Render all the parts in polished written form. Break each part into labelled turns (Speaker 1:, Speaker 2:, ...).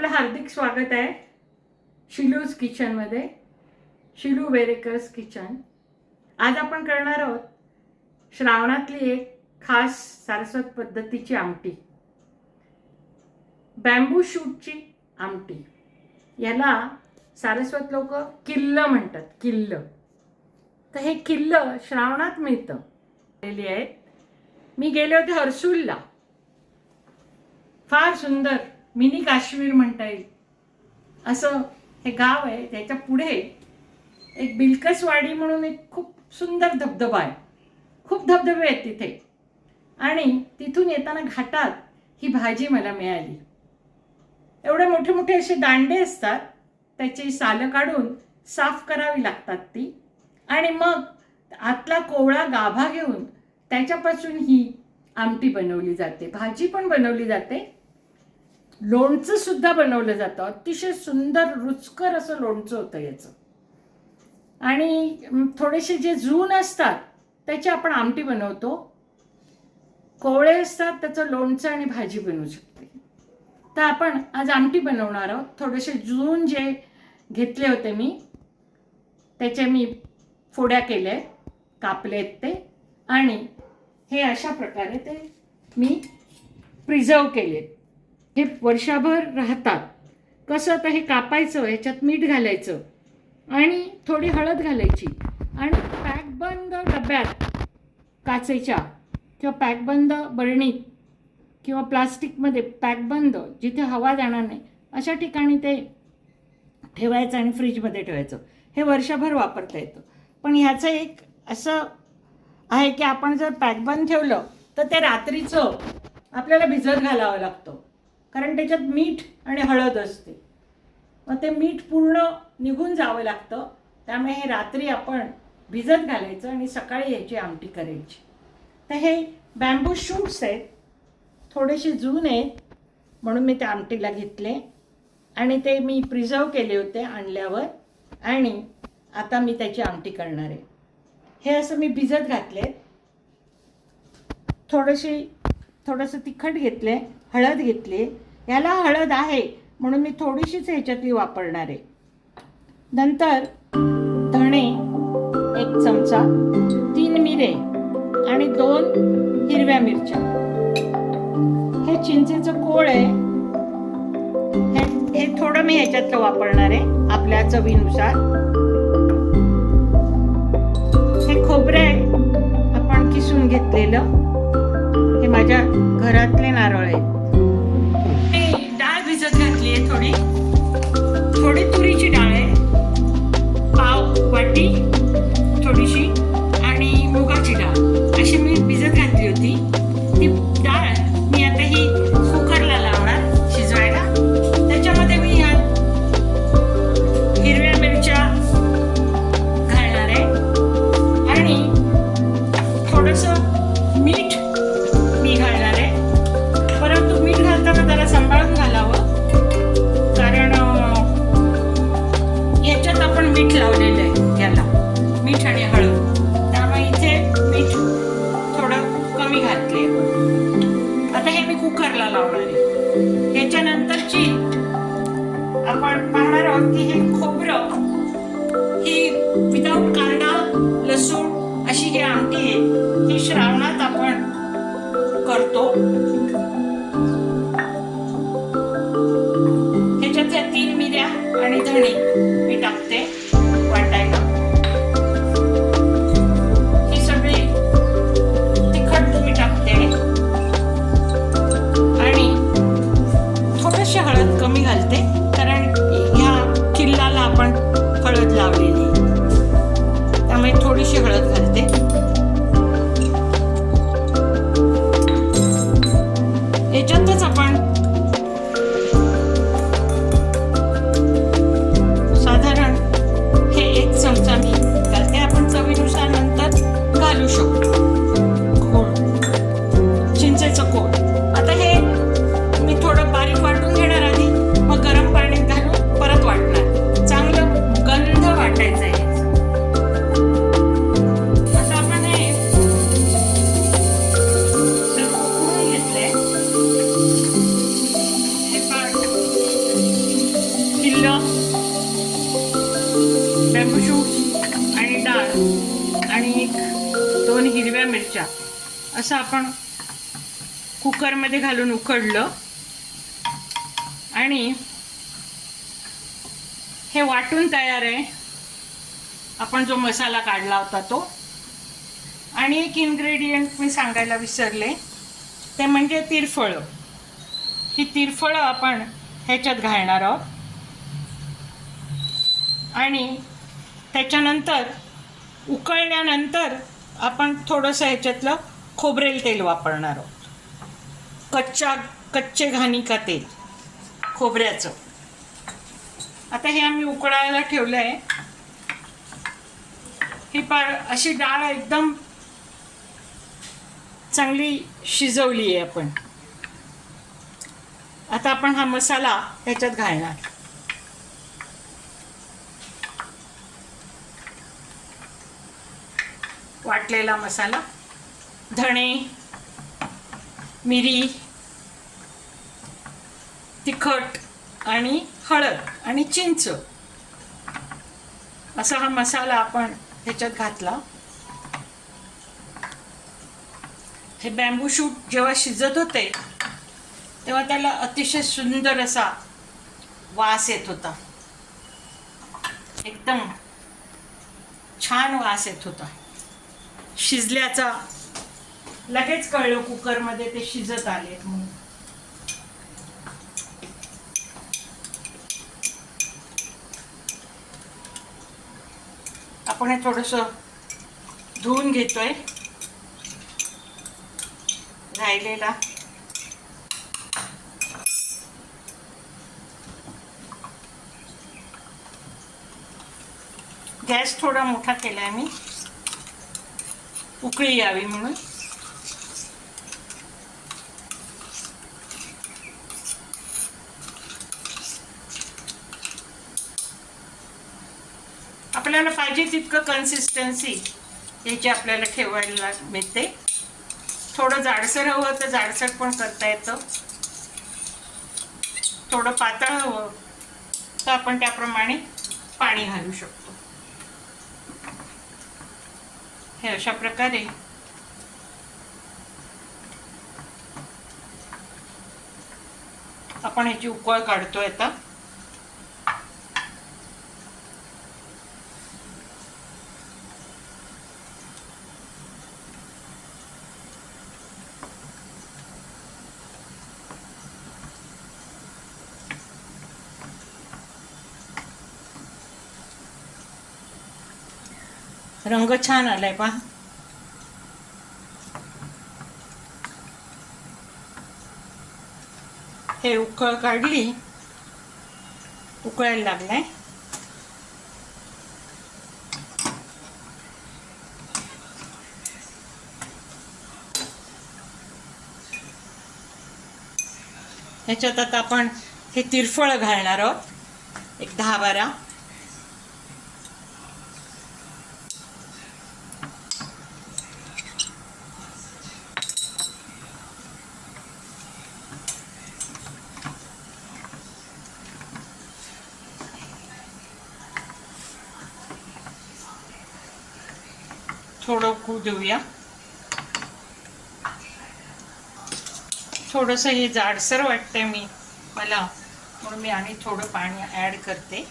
Speaker 1: आपलं हार्दिक स्वागत आहे शिलूज किचनमध्ये. शिलू वेरेकर्स किचन. आज आपण करणार आहोत श्रावणातली एक खास सारस्वत पद्धतीची आमटी, बॅम्बू शूटची आमटी. याला सारस्वत लोक किल्ल म्हणतात, किल्ल. तर हे किल्ल श्रावणात मिळतं. मी गेले होते हर्सूलला. फार सुंदर मिनी काश्मीर म्हणता येईल असं हे गाव आहे. त्याच्या पुढे एक बिलकसवाडी म्हणून एक खूप सुंदर धबधबा आहे. खूप धबधबे आहेत तिथे. आणि तिथून येताना घाटात ही भाजी मला मिळाली. एवढे मोठे मोठे असे दांडे असतात, त्याची सालं काढून साफ करावी लागतात ती. आणि मग आतला कोवळा गाभा घेऊन त्याच्यापासून ही आमटी बनवली जाते. भाजी पण बनवली जाते, लोणचं सुद्धा बनवलं जातं. अतिशय सुंदर रुचकर असं लोणचं होतं याचं. आणि थोडेसे जे जून असतात त्याची आपण आमटी बनवतो. कोवळे असतात त्याचं लोणचं आणि भाजी बनवू शकते. तर आपण आज आमटी बनवणार आहोत. थोडेसे जून जे घेतले होते मी, त्याचे मी फोड्या केल्या, कापलेत ते. आणि हे अशा प्रकारे ते मी प्रिझर्व केलेत. हे वर्षभर राहतात. कसं तर हे कापायचं, ह्याच्यात मीठ घालायचं आणि थोडी हळद घालायची आणि पॅकबंद डब्यात, काचेच्या किंवा पॅकबंद बरणीत किंवा प्लास्टिकमध्ये पॅकबंद, जिथे हवा जाणार नाही अशा ठिकाणी ते ठेवायचं आणि फ्रीजमध्ये ठेवायचं. हे वर्षभर वापरता येतं. पण ह्याचं एक असं आहे की आपण जर पॅकबंद ठेवलं तर ते रात्रीचं आपल्याला भिजत घालावं लागतं, कारण त्याच्यात मीठ आणि हळद असते. मग ते मीठ पूर्ण निघून जावं लागतं. त्यामुळे हे रात्री आपण भिजत घालायचं आणि सकाळी याची आमटी करायची. तर हे बॅम्बू शूट्स आहेत, थोडेसे जून आहेत म्हणून मी त्या आमटीला घेतले. आणि ते मी प्रिझर्व केले होते आणल्यावर. आणि आता मी त्याची आमटी करणार आहे. हे असं मी भिजत घातले. थोडंसं तिखट घेतले, हळद घेतली. याला हळद आहे म्हणून मी थोडीशीच ह्याच्यातली वापरणार आहे. नंतर धणे 1 चमचा, 3 मिरे आणि 2 हिरव्या मिरच्या. हे चिंचेचं कोळ आहे. हे थोडं मी ह्याच्यातलं वापरणार आहे आपल्या चवीनुसार. हे खोबरं आहे आपण किसून घेतलेलं. हे माझ्या घरातले नारळ आहेत. डाळ भिजत घातली आहे थोडी तुरीची डाळ आहे, पाव वाटी थोडीशी, आणि मुगाची डाळ अशी मी भिजत घातली होती. ती डाळ मी आता ही कुकरला लावणार शिजवायला. त्याच्यामध्ये मी ह्या हिरव्या मिरच्या घालणार आहे आणि थोडंसं मीठ मी घालणार आहे. परंतु मीठ घालताना जरा सांभाळून घालावं, कारण याच्यात आपण मीठ लावलेलं आहे याला, मीठ आणि हळद. त्यामुळे इथे मीठ थोडं कमी घातले. आता हे मी कुकरला लावणार आहे. ह्याच्यानंतरची आपण पाहणार आहोत की हे खोबरं, ही विदाऊट कांदा लसूण अशी ही आमटी आहे. ही श्रावणात आपण करतो. ह्याच्यात 3 मिऱ्या आणि धणे मी टाकते वाटायला. ही सगळी तिखट मी टाकते आणि थोडीशी हळद कमी घालते, कारण ह्या किल्ल्याला आपण हळद लावलेली, त्यामुळे थोडीशी हळद घालते. याच्यातच आपण असं आपण कुकरमध्ये घालून उकडलं आणि हे वाटून तयार आहे. आपण जो मसाला काढला होता तो. आणि एक इन्ग्रेडियंट मी सांगायला विसरले, ते म्हणजे तिरफळं. ही तिरफळं आपण ह्याच्यात घालणार आहोत आणि त्याच्यानंतर उकळल्यानंतर आपण थोडंसं ह्याच्यातलं खोबरेल तेल वापरणार आहोत. कच्चे घाणिका तेल खोबऱ्याचं. आता हे आम्ही उकळायला ठेवलं आहे. ही अशी डाळ एकदम चांगली शिजवली आहे आपण. आता आपण हा मसाला ह्याच्यात घालणार. वाटलेला मसाला, धणे, मिरी, तिखट आणि हळद आणि चिंच असा हा मसाला आपण ह्याच्यात घातला. हे बॅम्बू शूट जेव्हा शिजत होते तेव्हा त्याला अतिशय सुंदर असा वास येत होता. एकदम छान वास येत होता शिजल्याचा. लगेच कळलं कुकरमध्ये ते शिजत आले म्हणून. आपण हे थोडंसं धुवून घेतोय राहिलेला. गॅस थोडा मोठा केलाय मी, उकळी यावी म्हणून. आपल्याला पाहिजे तितकं कन्सिस्टन्सी याची आपल्याला ठेवायला मिळते. थोडं जाडसर हवं तर जाडसर पण करता येतं. थोडं पातळ हवं तर आपण त्याप्रमाणे पाणी घालू शकतो. हे अशा प्रकारे आपण ह्याची उकळ काढतोय आता. रंग छान आलाय पहा. हे उकळ काढली, उकळायला लागलाय. ह्याच्यात आता आपण हे तिरफळ घालणार आहोत, एक 10-12. थोडं उकळू देऊया. थोडंसं हे जाडसर वाटतंय मला, म्हणून मी आणि थोडं पाणी ॲड करते.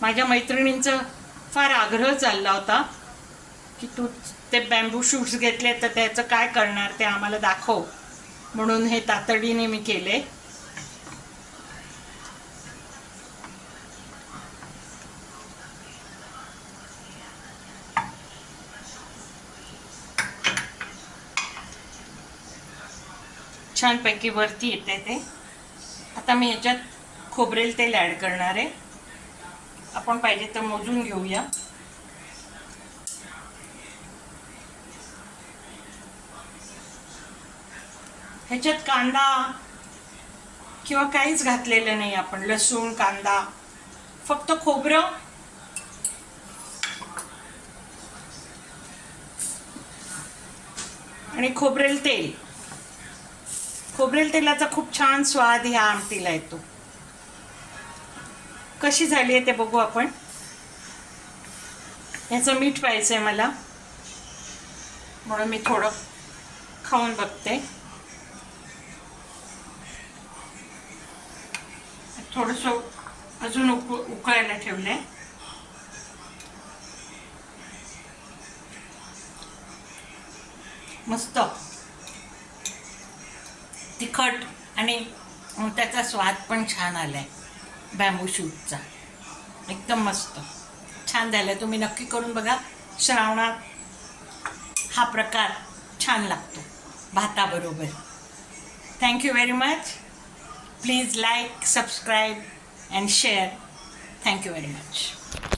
Speaker 1: माझ्या मैत्रिणींचा फार आग्रह चालला होता की तू ते बॅम्बू शूट्स घेतले तर त्याचं काय करणार ते आम्हाला दाखव, म्हणून हे तातडीने मी केले. छानपैकी वरती येते ते. आता मी ह्याच्यात खोबरेल तेल ॲड करणार आहे. आपण पाहिजे तर मोजून घेऊया. ह्याच्यात कांदा किंवा काहीच घातलेलं नाही आपण. लसूण, कांदा, फक्त खोबरं आणि खोबरेल तेल खोबरेल तेलाचा खूप छान स्वाद ह्या आमटीला येतो. कशी झाली आहे ते बघू आपण. ह्याचं मीठ पाहिजे आहे मला, म्हणून मी थोडं खाऊन बघते. थोडंसं अजून उकळायला ठेवलंय. मस्त तिखट आणि त्याचा स्वाद पण छान आलाय बॅम्बू शूटचा. एकदम मस्त छान झालंय. तुम्ही नक्की करून बघा. श्रावणात हा प्रकार छान लागतो भाताबरोबर. Thank you very much. Please like, subscribe and share. Thank you very much.